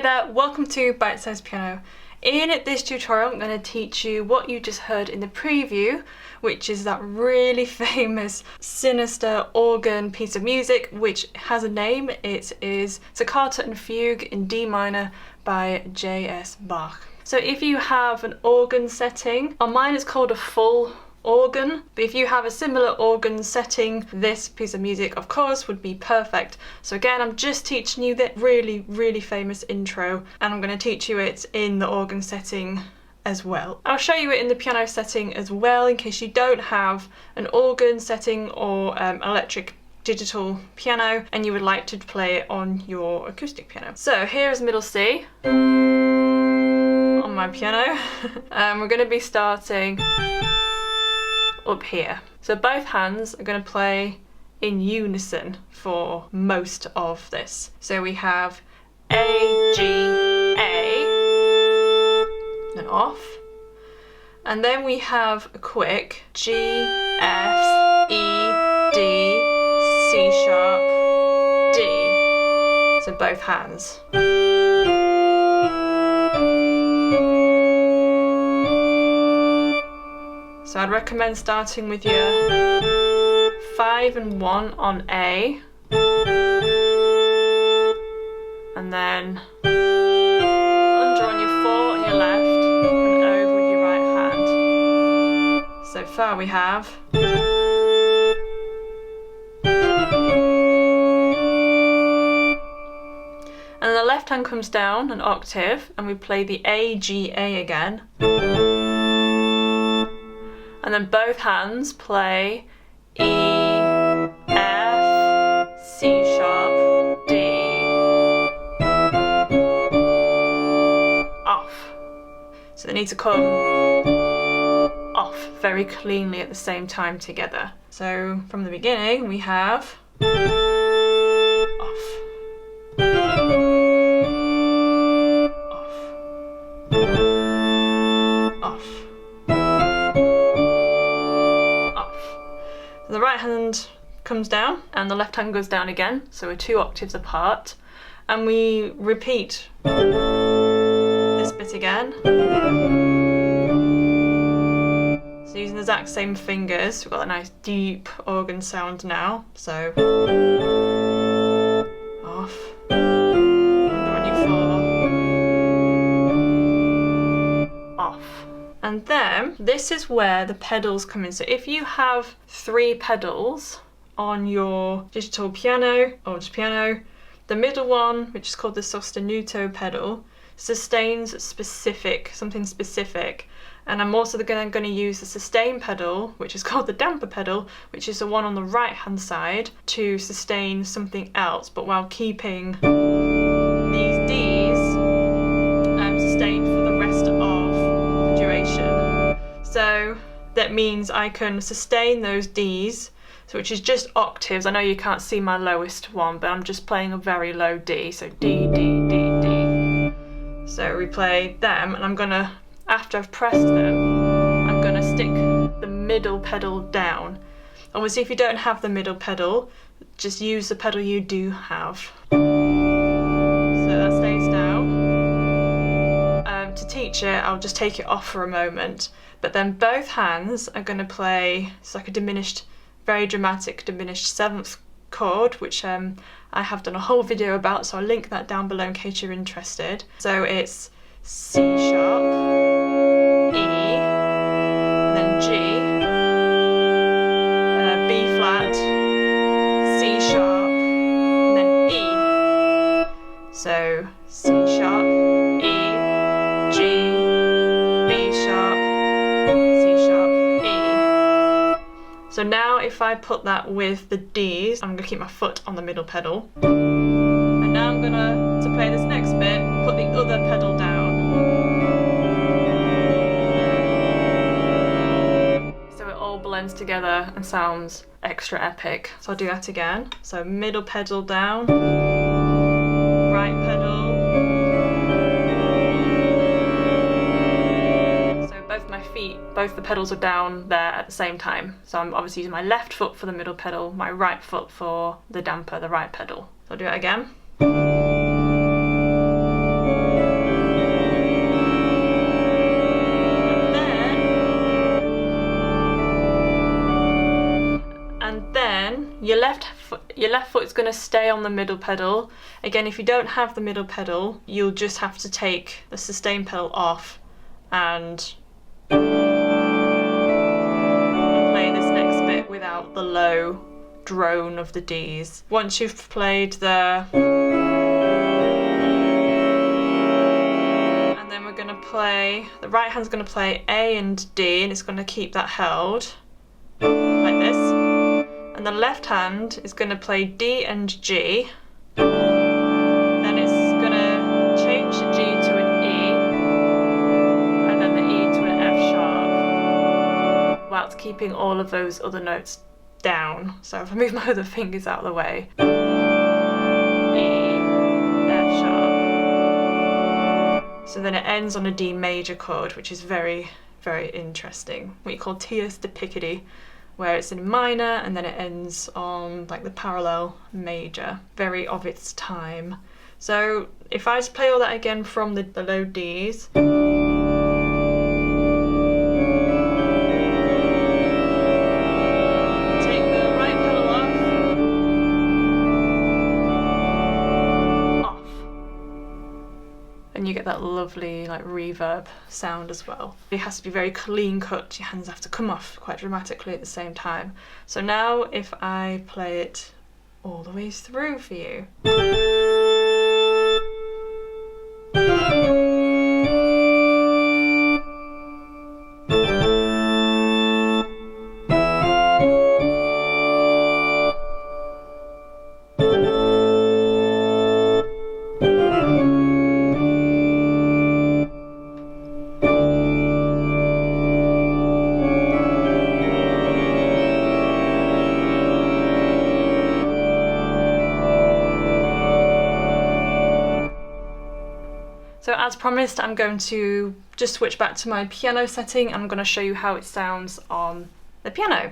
Hi there, welcome to Bitesize Piano. In this tutorial I'm going to teach you what you just heard in the preview, which is that really famous sinister organ piece of music which has a name. It is Toccata Fugue in D minor by J.S Bach. So if you have an organ setting, on mine it's called a full organ, but if you have a similar organ setting, this piece of music of course would be perfect. So again, I'm just teaching you that really famous intro, and I'm going to teach you it in the organ setting as well. I'll show you it in the piano setting as well in case you don't have an organ setting or electric digital piano and you would like to play it on your acoustic piano. So here is middle C on my piano. We're going to be starting up here. So both hands are going to play in unison for most of this. So we have A, G, A, and off. And then we have a quick G, F, E, D, C sharp, D. So both hands. So I'd recommend starting with your 5 and 1 on A, and then under on your 4 on your left and over with your right hand. So far we have and the left hand comes down an octave and we play the A, G, A again. And then both hands play E, F, C sharp, D. Off. So they need to come off very cleanly at the same time together. So from the beginning we have off. The right hand comes down and the left hand goes down again, so we're 2 octaves apart, and we repeat this bit again. So using the exact same fingers, we've got a nice deep organ sound now. So off, under on your 4, off. And then this is where the pedals come in. So if you have 3 pedals on your digital piano or just piano, the middle one, which is called the sostenuto pedal, sustains something specific. And I'm also going to use the sustain pedal, which is called the damper pedal, which is the one on the right hand side, to sustain something else, but while keeping these Ds sustained for the rest of duration. So that means I can sustain those Ds, so which is just octaves. I know you can't see my lowest one, but I'm just playing a very low D, so D, D, D, D. So we play them, and I'm gonna, after I've pressed them, I'm gonna stick the middle pedal down. Obviously if you don't have the middle pedal, just use the pedal you do have. So that stays down. To teach it, I'll just take it off for a moment, but then both hands are going to play, it's like a diminished, very dramatic diminished 7th chord, which I have done a whole video about, so I'll link that down below in case you're interested. So it's C sharp, E, and then G, B flat, C sharp, and then E. So C sharp, E, G, B sharp, C sharp, E. So now if I put that with the Ds, I'm going to keep my foot on the middle pedal. And now I'm going to play this next bit, put the other pedal down. So it all blends together and sounds extra epic. So I'll do that again. So middle pedal down, right pedal. Both the pedals are down there at the same time. So I'm obviously using my left foot for the middle pedal, my right foot for the damper, the right pedal. So I'll do it again. foot is going to stay on the middle pedal. Again, if you don't have the middle pedal, you'll just have to take the sustain pedal off and play this next bit without the low drone of the Ds. Once you've played the, and then we're going to play, the right hand's going to play A and D, and it's going to keep that held like this, and the left hand is going to play D and G, then it's going to change the G to an E, and then the E to an F sharp, whilst keeping all of those other notes down. So if I move my other fingers out of the way, E, F sharp. So then it ends on a D major chord, which is very, very interesting. What you call tierce de Picardy, where it's in minor and then it ends on like the parallel major. Very of its time. So if I just play all that again from the low Ds. And you get that lovely like reverb sound as well. It has to be very clean cut, your hands have to come off quite dramatically at the same time. So now if I play it all the way through for you. So as promised, I'm going to just switch back to my piano setting and I'm going to show you how it sounds on the piano.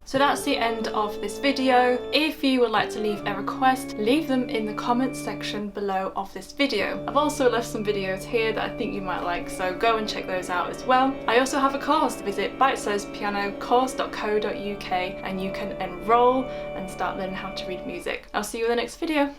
So that's the end of this video. If you would like to leave a request, leave them in the comments section below of this video. I've also left some videos here that I think you might like, so go and check those out as well. I also have a course. Visit bitesizepianocourse.co.uk and you can enroll and start learning how to read music. I'll see you in the next video.